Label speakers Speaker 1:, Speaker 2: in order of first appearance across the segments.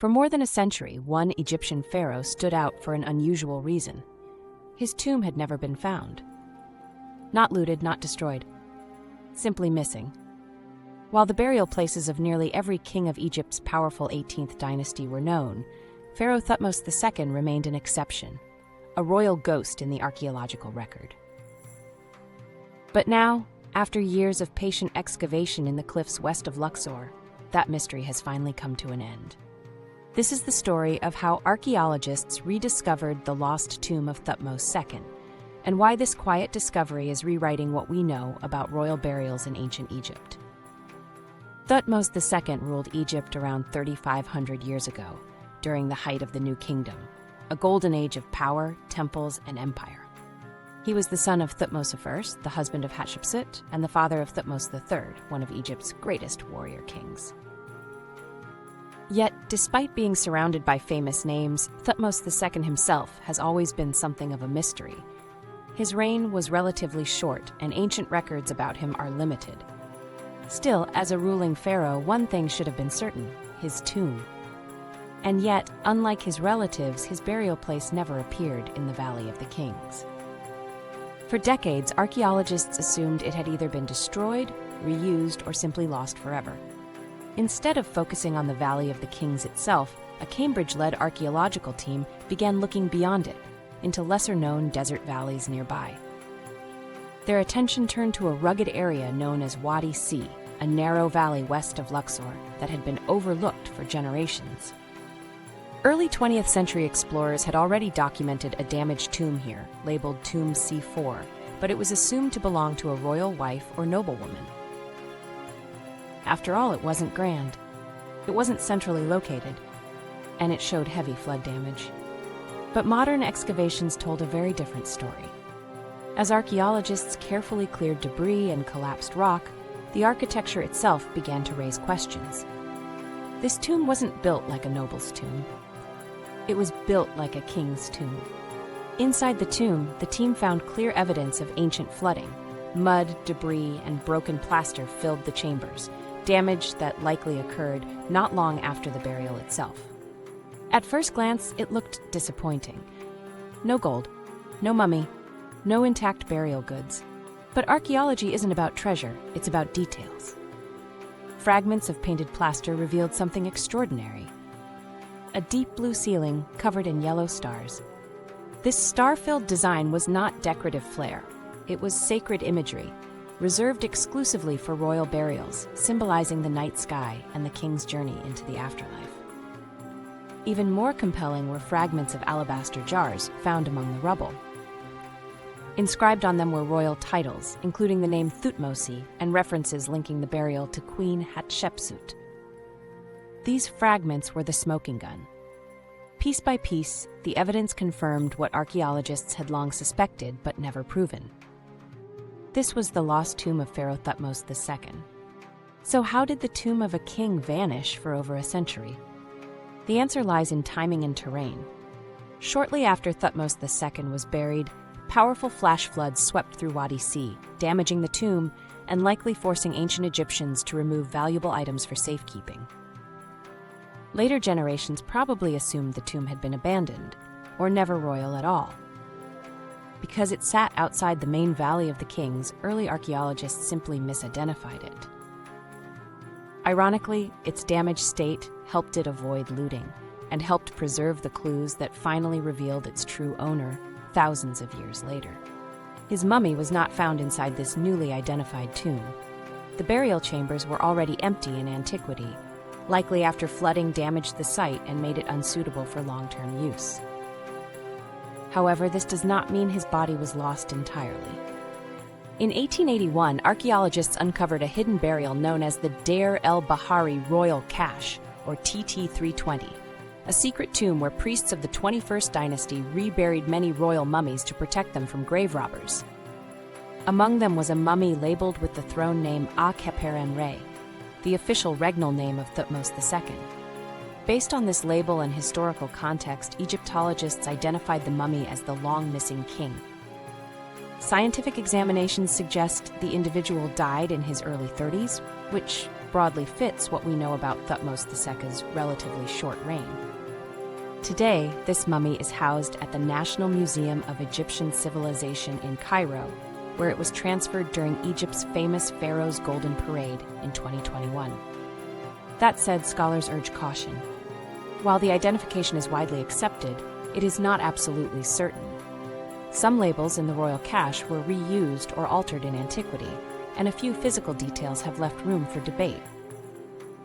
Speaker 1: For more than a century, one Egyptian pharaoh stood out for an unusual reason. His tomb had never been found. Not looted, not destroyed. Simply missing. While the burial places of nearly every king of Egypt's powerful 18th dynasty were known, Pharaoh Thutmose II remained an exception, a royal ghost in the archaeological record. But now, after years of patient excavation in the cliffs west of Luxor, that mystery has finally come to an end. This is the story of how archaeologists rediscovered the lost tomb of Thutmose II, and why this quiet discovery is rewriting what we know about royal burials in ancient Egypt. Thutmose II ruled Egypt around 3,500 years ago, during the height of the New Kingdom, a golden age of power, temples, and empire. He was the son of Thutmose I, the husband of Hatshepsut, and the father of Thutmose III, one of Egypt's greatest warrior kings. Yet, despite being surrounded by famous names, Thutmose II himself has always been something of a mystery. His reign was relatively short, and ancient records about him are limited. Still, as a ruling pharaoh, one thing should have been certain: his tomb. And yet, unlike his relatives, his burial place never appeared in the Valley of the Kings. For decades, archaeologists assumed it had either been destroyed, reused, or simply lost forever. Instead of focusing on the Valley of the Kings itself, a Cambridge-led archaeological team began looking beyond it, into lesser-known desert valleys nearby. Their attention turned to a rugged area known as Wadi Si, a narrow valley west of Luxor that had been overlooked for generations. Early 20th century explorers had already documented a damaged tomb here, labeled Tomb C4, but it was assumed to belong to a royal wife or noblewoman. After all, it wasn't grand. It wasn't centrally located, and it showed heavy flood damage. But modern excavations told a very different story. As archaeologists carefully cleared debris and collapsed rock, the architecture itself began to raise questions. This tomb wasn't built like a noble's tomb. It was built like a king's tomb. Inside the tomb, the team found clear evidence of ancient flooding. Mud, debris, and broken plaster filled the chambers, damage that likely occurred not long after the burial itself. At first glance, it looked disappointing. No gold, no mummy, no intact burial goods. But archaeology isn't about treasure, it's about details. Fragments of painted plaster revealed something extraordinary. A deep blue ceiling covered in yellow stars. This star-filled design was not decorative flair. It was sacred imagery, reserved exclusively for royal burials, symbolizing the night sky and the king's journey into the afterlife. Even more compelling were fragments of alabaster jars found among the rubble. Inscribed on them were royal titles, including the name Thutmose and references linking the burial to Queen Hatshepsut. These fragments were the smoking gun. Piece by piece, the evidence confirmed what archaeologists had long suspected but never proven. This was the lost tomb of Pharaoh Thutmose II. So how did the tomb of a king vanish for over a century? The answer lies in timing and terrain. Shortly after Thutmose II was buried, powerful flash floods swept through Wadi Si, damaging the tomb and likely forcing ancient Egyptians to remove valuable items for safekeeping. Later generations probably assumed the tomb had been abandoned, or never royal at all. Because it sat outside the main Valley of the Kings, early archaeologists simply misidentified it. Ironically, its damaged state helped it avoid looting, and helped preserve the clues that finally revealed its true owner thousands of years later. His mummy was not found inside this newly identified tomb. The burial chambers were already empty in antiquity, likely after flooding damaged the site and made it unsuitable for long-term use. However, this does not mean his body was lost entirely. In 1881, archaeologists uncovered a hidden burial known as the Deir el-Bahari Royal Cache, or TT-320, a secret tomb where priests of the 21st dynasty reburied many royal mummies to protect them from grave robbers. Among them was a mummy labeled with the throne name A-Kheperen-Re, the official regnal name of Thutmose II. Based on this label and historical context, Egyptologists identified the mummy as the long-missing king. Scientific examinations suggest the individual died in his early 30s, which broadly fits what we know about Thutmose II's relatively short reign. Today, this mummy is housed at the National Museum of Egyptian Civilization in Cairo, where it was transferred during Egypt's famous Pharaohs' Golden Parade in 2021. That said, scholars urge caution. While the identification is widely accepted, it is not absolutely certain. Some labels in the royal cache were reused or altered in antiquity, and a few physical details have left room for debate.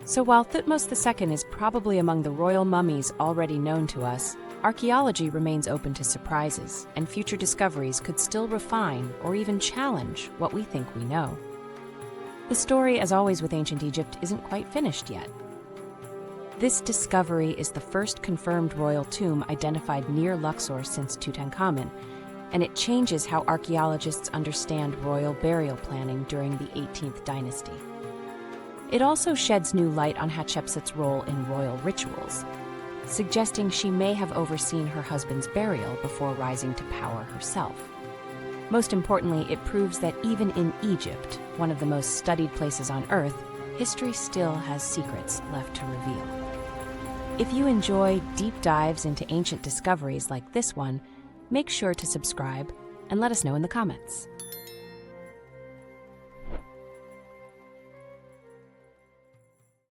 Speaker 1: So while Thutmose II is probably among the royal mummies already known to us, archaeology remains open to surprises, and future discoveries could still refine or even challenge what we think we know. The story, as always with ancient Egypt, isn't quite finished yet. This discovery is the first confirmed royal tomb identified near Luxor since Tutankhamun, and it changes how archaeologists understand royal burial planning during the 18th dynasty. It also sheds new light on Hatshepsut's role in royal rituals, suggesting she may have overseen her husband's burial before rising to power herself. Most importantly, it proves that even in Egypt, one of the most studied places on Earth, history still has secrets left to reveal. If you enjoy deep dives into ancient discoveries like this one, make sure to subscribe and let us know in the comments.